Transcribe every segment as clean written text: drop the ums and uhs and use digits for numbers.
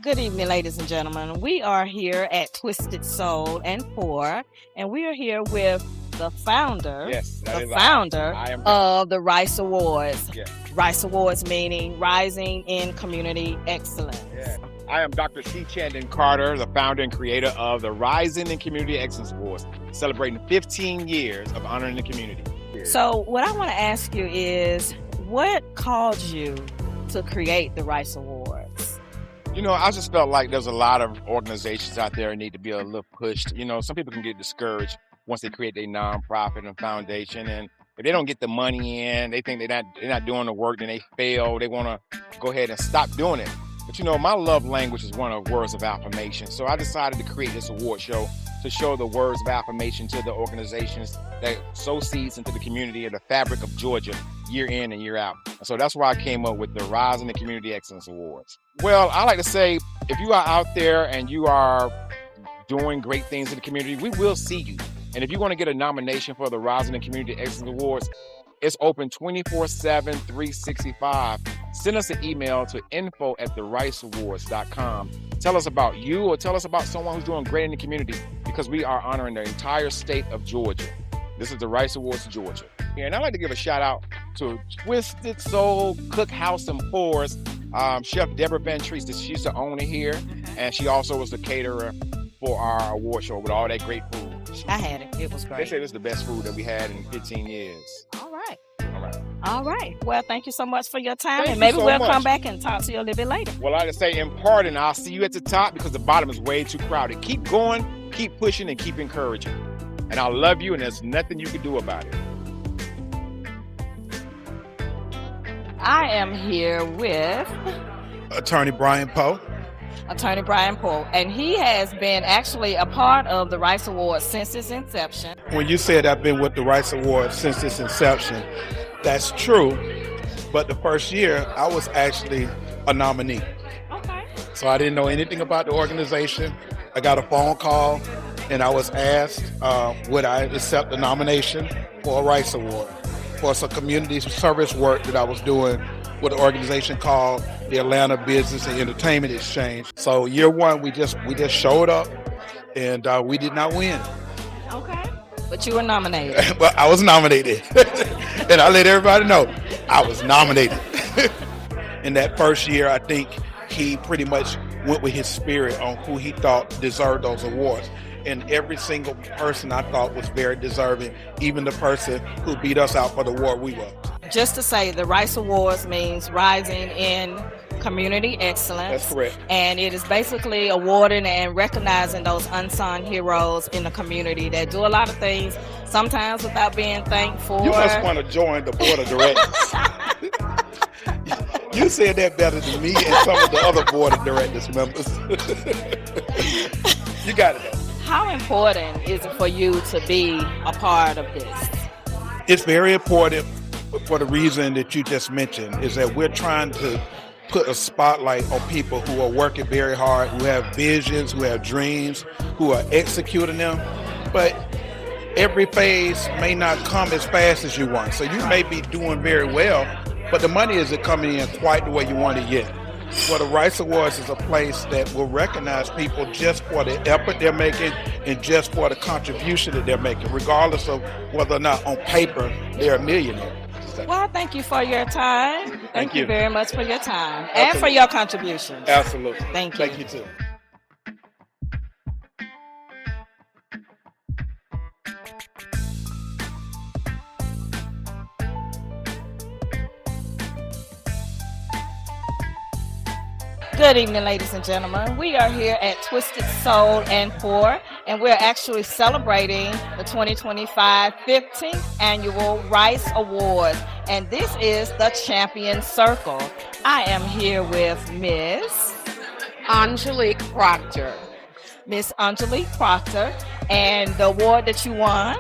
Good evening, ladies and gentlemen. We are here at Twisted Soul and Pour, and we are here with the founder, Yes, that is I am of the Rice Awards. Yes. Rice Awards meaning Rising in Community Excellence. Yeah. I am Dr. C. Chandon Carter, the founder and creator of the Rising in Community Excellence Awards, celebrating 15 years of honoring the community. So what I want to ask you is, what caused you to create the Rice Awards? You know, I just felt like there's a lot of organizations out there that need to be a little pushed. You know, some people can get discouraged once they create their nonprofit and foundation, and if they don't get the money in, they think they're not doing the work, then they fail. They want to go ahead and stop doing it. But you know, my love language is one of words of affirmation. So I decided to create this award show to show the words of affirmation to the organizations that sow seeds into the community of the fabric of Georgia year in and year out. So that's why I came up with the Rising in Community Excellence Awards. Well, I like to say, if you are out there and you are doing great things in the community, we will see you. And if you want to get a nomination for the Rising in Community Excellence Awards, it's open 24/7, 365. Send us an email to info@thericeawards.com. Tell us about you or tell us about someone who's doing great in the community, because we are honoring the entire state of Georgia. This is the Rice Awards, Georgia. And I'd like to give a shout out to Twisted Soul Cookhouse and Pours, Chef Deborah Van Treese. She's the owner here, and she also was the caterer for our award show with all that great food. I had it. It was great. They say this is the best food that we had in 15 years. All right. All right. All right. Well, thank you so much for your time. Thank and you maybe so we'll much. come back and talk to you a little bit later. Well, I just say in part, and I'll see you at the top, because the bottom is way too crowded. Keep going, keep pushing, and keep encouraging. And I love you, and there's nothing you can do about it. I am here with Attorney Brian Poe. Attorney Brian Poe, and he has been actually a part of the Rice Awards since its inception. When you said I've been with the Rice Awards since its inception, that's true. But the first year, I was actually a nominee. Okay. So I didn't know anything about the organization. I got a phone call, and I was asked would I accept the nomination for a Rice Award for some community service work that I was doing with an organization called the Atlanta Business and Entertainment Exchange. So year one, we just showed up, and we did not win. Okay. But you were nominated. But I was nominated. And I let everybody know I was nominated. In that first year, I think he pretty much went with his spirit on who he thought deserved those awards. And every single person I thought was very deserving, even the person who beat us out for the award we won. Just to say, the Rice Awards means Rising in Community Excellence. That's correct. And it is basically awarding and recognizing those unsung heroes in the community that do a lot of things, sometimes without being thanked for. You must want to join the board of directors. You said that better than me and some of the other board of directors members. You got it though. How important is it for you to be a part of this? It's very important for the reason that you just mentioned, is that we're trying to put a spotlight on people who are working very hard, who have visions, who have dreams, who are executing them. But every phase may not come as fast as you want. So you may be doing very well, but the money isn't coming in quite the way you want it yet. Well, the Rice Awards is a place that will recognize people just for the effort they're making and just for the contribution that they're making, regardless of whether or not on paper they're a millionaire. Well, thank you for your time. Thank you very much for your time. Absolutely. And for your contributions. Absolutely. Thank you. Thank you too. Good evening, ladies and gentlemen. We are here at Twisted Soul and Pour, and we're actually celebrating the 2025 15th Annual Rice Awards, and this is the Champion Circle. I am here with Miss Aungelique Proctor. Miss Aungelique Proctor, and the award that you won.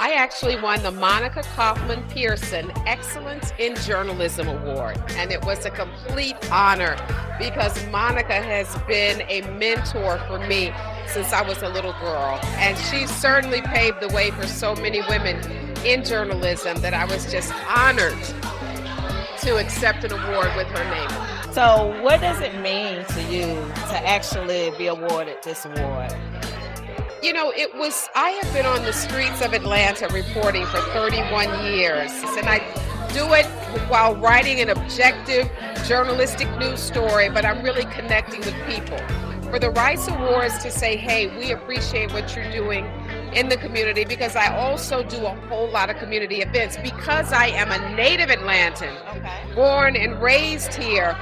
I actually won the Monica Kaufman Pearson Excellence in Journalism Award, and it was a complete honor because Monica has been a mentor for me since I was a little girl, and she certainly paved the way for so many women in journalism that I was just honored to accept an award with her name on it. So, what does it mean to you to actually be awarded this award? You know, I have been on the streets of Atlanta reporting for 31 years, and I do it while writing an objective journalistic news story, but I'm really connecting with people. For the Rice Awards to say, hey, we appreciate what you're doing in the community, because I also do a whole lot of community events. Because I am a native Atlantan, born and raised here,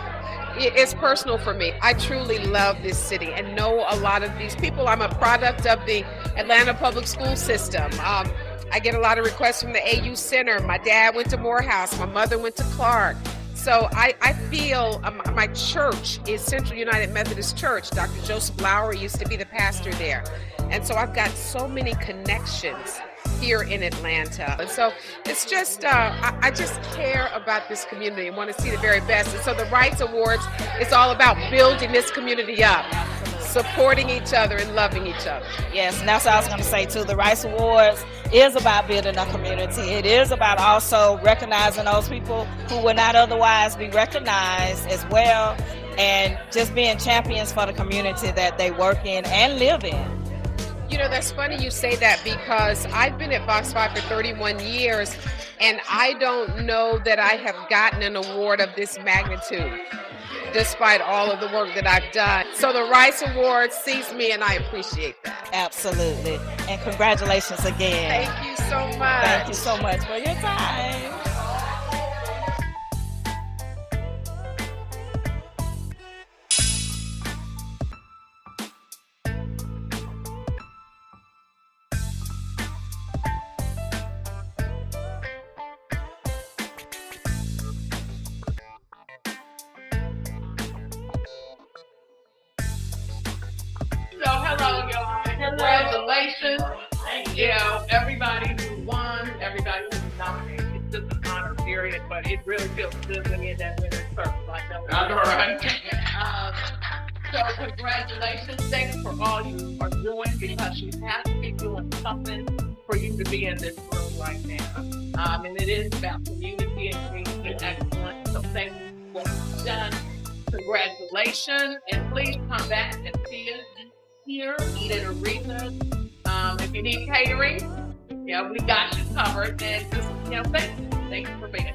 it's personal for me. I truly love this city and know a lot of these people. I'm a product of the Atlanta public school system. I get a lot of requests from the AU Center. My dad went to Morehouse. My mother went to Clark. So I feel my church is Central United Methodist Church. Dr. Joseph Lowry used to be the pastor there. And so I've got so many connections here in Atlanta. And so it's just, I just care about this community and want to see the very best. And so the Rights Awards is all about building this community up, supporting each other and loving each other. Yes, and that's what I was going to say too. The Rice Awards is about building a community. It is about also recognizing those people who would not otherwise be recognized as well, and just being champions for the community that they work in and live in. You know, that's funny you say that, because I've been at Fox 5 for 31 years, and I don't know that I have gotten an award of this magnitude, despite all of the work that I've done. So the Rice Awards sees me, and I appreciate that. Absolutely. And congratulations again. Thank you so much. Thank you so much for your time. So hello, y'all. Congratulations. You know, everybody who won, everybody who was nominated. It's just an honor, period. But it really feels good when you're in that winner's circle. Like that. I know, right? So congratulations. Thanks for all you are doing, because you have to be doing something for you to be in this room right now. And it is about community and excellence. So thank you for what you've done. Congratulations, and please come back and see us here, eat at Aretha. If you need catering, we got you covered. And just, thank you for being